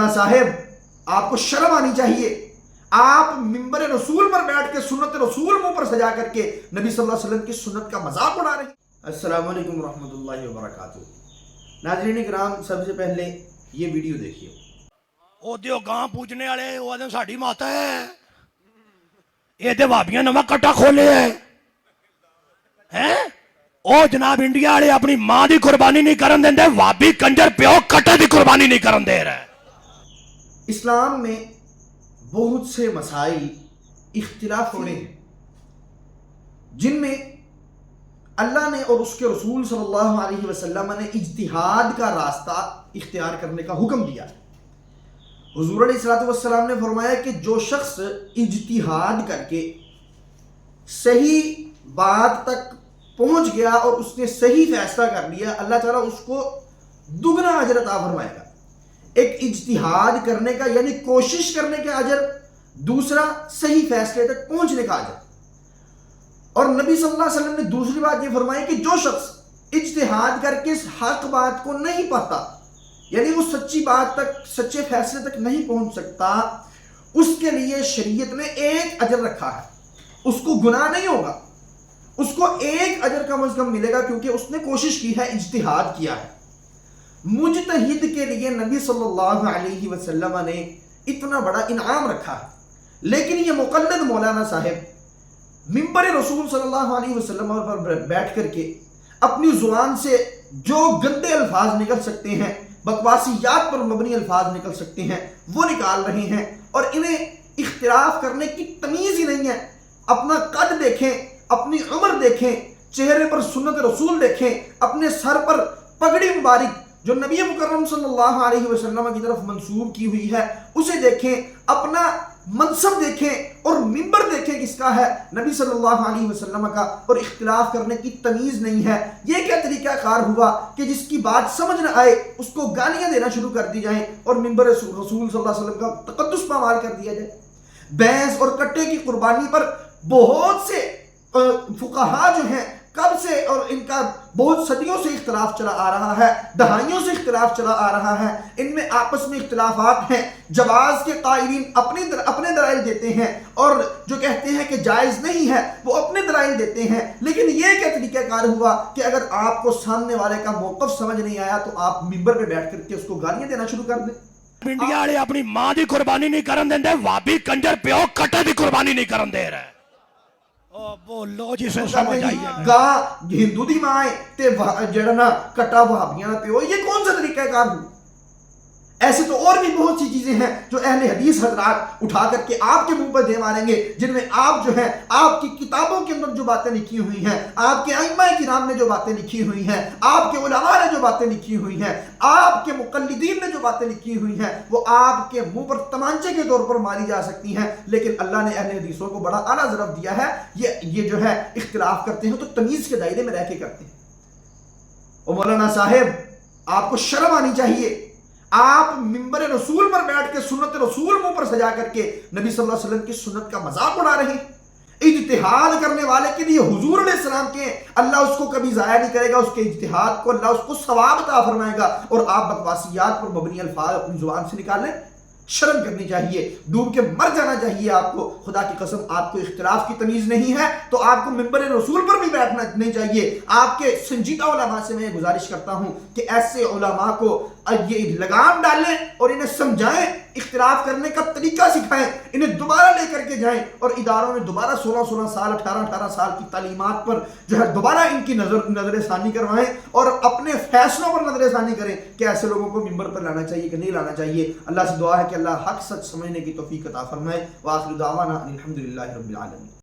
مولانا صاحب آپ کو شرم آنی چاہیے، آپ ممبر رسول پر بیٹھ کے سنت رسول منہ پر سجا کر کے نبی صلی اللہ علیہ وسلم کی سنت کا مذاق اڑا رہے ہیں۔ السلام علیکم ورحمۃ اللہ وبرکاتہ۔ ناظرین کرام، سب سے پہلے یہ ویڈیو دیکھیے۔ او دیو گاں پوجنے والے او آدھے ساڑی ماتا ہے، یہ دے وابیاں نمہ کٹا کھولے ہیں۔ او جناب انڈیا والے اپنی ماں دی قربانی نہیں کرن دیں دے، وابی کنجر پیو کٹے دی قربانی نہیں کرن دے رہے۔ اسلام میں بہت سے مسائل اختلاف ہونے ہیں جن میں اللہ نے اور اس کے رسول صلی اللہ علیہ وسلم نے اجتہاد کا راستہ اختیار کرنے کا حکم دیا ہے۔ حضور علیہ السلام نے فرمایا کہ جو شخص اجتہاد کر کے صحیح بات تک پہنچ گیا اور اس نے صحیح فیصلہ کر لیا، اللہ تعالیٰ اس کو دگنا اجر عطا فرمائے گا۔ ایک اجتہاد کرنے کا یعنی کوشش کرنے کا اجر، دوسرا صحیح فیصلے تک پہنچنے کا اجر۔ اور نبی صلی اللہ علیہ وسلم نے دوسری بات یہ فرمائی کہ جو شخص اجتہاد کر کے اس حق بات کو نہیں پاتا، یعنی وہ سچی بات تک، سچے فیصلے تک نہیں پہنچ سکتا، اس کے لیے شریعت نے ایک اجر رکھا ہے، اس کو گناہ نہیں ہوگا، اس کو ایک اجر کم از کم ملے گا کیونکہ اس نے کوشش کی ہے، اجتہاد کیا ہے۔ مجتہد کے لیے نبی صلی اللہ علیہ وسلم نے اتنا بڑا انعام رکھا ہے، لیکن یہ مقلد مولانا صاحب ممبر رسول صلی اللہ علیہ وسلم پر بیٹھ کر کے اپنی زبان سے جو گندے الفاظ نکل سکتے ہیں، بکواسیات پر مبنی الفاظ نکل سکتے ہیں، وہ نکال رہے ہیں، اور انہیں اختلاف کرنے کی تمیز ہی نہیں ہے۔ اپنا قد دیکھیں، اپنی عمر دیکھیں، چہرے پر سنت رسول دیکھیں، اپنے سر پر پگڑی مبارک جو نبی مکرم صلی اللہ علیہ وسلم کی طرف منسوب کی ہوئی ہے اسے دیکھیں، اپنا منصب دیکھیں اور منبر دیکھیں کس کا ہے، نبی صلی اللہ علیہ وسلم کا، اور اختلاف کرنے کی تمیز نہیں ہے۔ یہ کیا طریقہ کار ہوا کہ جس کی بات سمجھ نہ آئے اس کو گالیاں دینا شروع کر دی جائیں اور منبر رسول صلی اللہ علیہ وسلم کا تقدس پامال کر دیا جائے۔ بھینس اور کٹے کی قربانی پر بہت سے فقہا جو ہیں کب سے، اور ان کا بہت صدیوں سے اختلاف چلا آ رہا ہے، دہائیوں سے اختلاف چلا آ رہا ہے، ان میں آپس میں اختلافات ہیں۔ جواز کے قائلین اپنے دلائل دیتے ہیں، اور جو کہتے ہیں کہ جائز نہیں ہے وہ اپنے دلائل دیتے ہیں۔ لیکن یہ کیا طریقہ کار ہوا کہ اگر آپ کو سامنے والے کا موقف سمجھ نہیں آیا تو آپ منبر پہ بیٹھ کر کے اس کو گالیاں دینا شروع کر دیں۔ انڈیا والے اپنی ماں دی قربانی نہیں کرن دیں دے، وابی کنجر پیو کٹے دی قربانی نہیں کرن دے رہے۔ بولو جسے سمجھ آئیے گاں ہندو دی ماں تے جڑا نا کٹا وہابیاں پیو، یہ کون سا طریقہ کار ہو؟ ایسے تو اور بھی بہت سی چیزیں ہیں جو اہل حدیث حضرات اٹھا کر کے آپ کے منہ پر دے ماریں گے، جن میں آپ جو ہے آپ کی کتابوں کے اندر جو باتیں لکھی ہوئی ہیں، آپ کے ائمہ کرام نے جو باتیں لکھی ہوئی ہیں، آپ کے علماء نے جو باتیں لکھی ہوئی ہیں، آپ کے مقلدین نے جو باتیں لکھی ہوئی ہیں، وہ آپ کے منہ پر تمانچے کے طور پر ماری جا سکتی ہیں، لیکن اللہ نے اہل حدیثوں کو بڑا اعلیٰ ضرب دیا ہے۔ یہ جو ہے اختلاف کرتے ہیں تو تمیز کے دائرے میں رہ کے کرتے ہیں۔ اور مولانا صاحب آپ کو شرم آنی چاہیے، آپ ممبر رسول پر بیٹھ کے سنت رسول منہ پر سجا کر کے نبی صلی اللہ علیہ وسلم کی سنت کا مذاق اڑا رہے ہیں۔ اجتہاد کرنے والے کے لیے حضور علیہ السلام کے اللہ اس کو کبھی ضائع نہیں کرے گا، اس کے اجتہاد کو اللہ اس کو ثواب عطا فرمائے گا، اور آپ بکواسیات پر مبنی الفاظ اپنی زبان سے نکالیں۔ شرم کرنی چاہیے، ڈوب کے مر جانا چاہیے آپ کو۔ خدا کی قسم آپ کو اختلاف کی تمیز نہیں ہے تو آپ کو ممبر رسول پر بھی بیٹھنا نہیں چاہیے۔ آپ کے سنجیدہ علماء سے میں گزارش کرتا ہوں کہ ایسے علماء کو یہ لگام ڈالیں اور انہیں سمجھائیں، اختلاف کرنے کا طریقہ سکھائیں، انہیں دوبارہ لے کر کے جائیں، اور اداروں میں دوبارہ 16 سال 18 سال کی تعلیمات پر جو ہے دوبارہ ان کی نظر ثانی کروائیں، اور اپنے فیصلوں پر نظر ثانی کریں کہ ایسے لوگوں کو منبر پر لانا چاہیے کہ نہیں لانا چاہیے۔ اللہ سے دعا ہے کہ اللہ حق سچ سمجھنے کی توفیق عطا فرمائے۔ وآخر دعوانا الحمدللہ رب العالمین۔